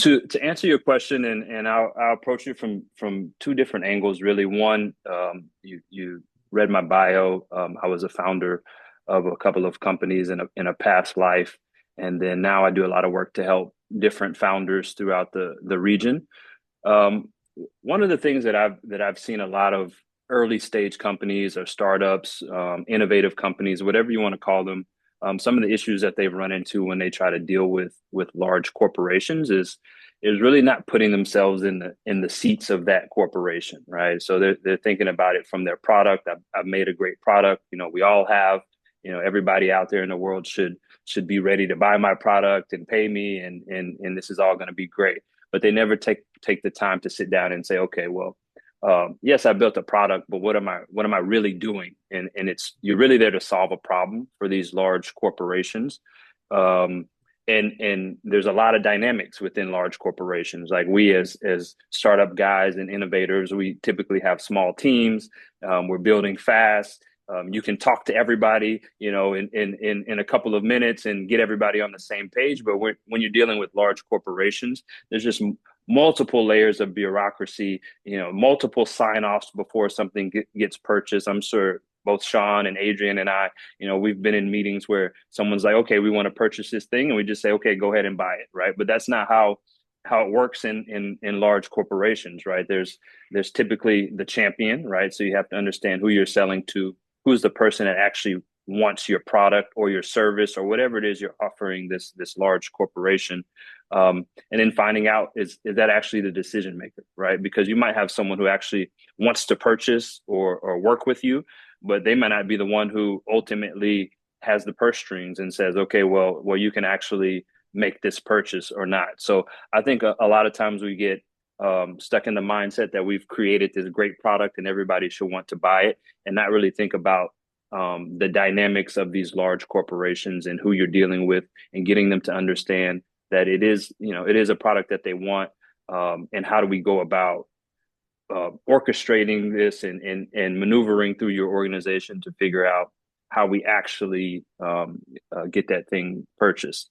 To answer your question, and I'll approach it from two different angles, really. One, you read my bio. I was a founder of a couple of companies in a past life, and then now I do a lot of work to help different founders throughout the region. Um, One of the things that I've seen a lot of early stage companies or startups, innovative companies, whatever you want to call them, some of the issues that they've run into when they try to deal with large corporations is really not putting themselves in the seats of that corporation, right? So they're thinking about it from their product. I've made a great product. We all have. Everybody out there in the world should be ready to buy my product and pay me, and this is all going to be great. But they never take the time to sit down and say, okay, well, yes, I built a product, but what am I really doing? And you're really there to solve a problem for these large corporations. Um, and there's a lot of dynamics within large corporations. Like we as startup guys and innovators, we typically have small teams. We're building fast. You can talk to everybody, in a couple of minutes and get everybody on the same page. But when you're dealing with large corporations, there's just multiple layers of bureaucracy, multiple sign-offs before something gets purchased. I'm sure both Sean and Adrian and I, we've been in meetings where someone's like, okay, we want to purchase this thing, and we just say, okay, go ahead and buy it, right? But that's not how it works in large corporations, right? There's typically the champion, right? So you have to understand who you're selling to, who's the person that actually wants your product or your service or whatever it is you're offering this large corporation. And then finding out is that actually the decision maker, right? Because you might have someone who actually wants to purchase or work with you, but they might not be the one who ultimately has the purse strings and says, okay, well, you can actually make this purchase or not. So I think a lot of times we get stuck in the mindset that we've created this great product and everybody should want to buy it, and not really think about the dynamics of these large corporations and who you're dealing with, and getting them to understand that it is a product that they want, and how do we go about orchestrating this and maneuvering through your organization to figure out how we actually get that thing purchased.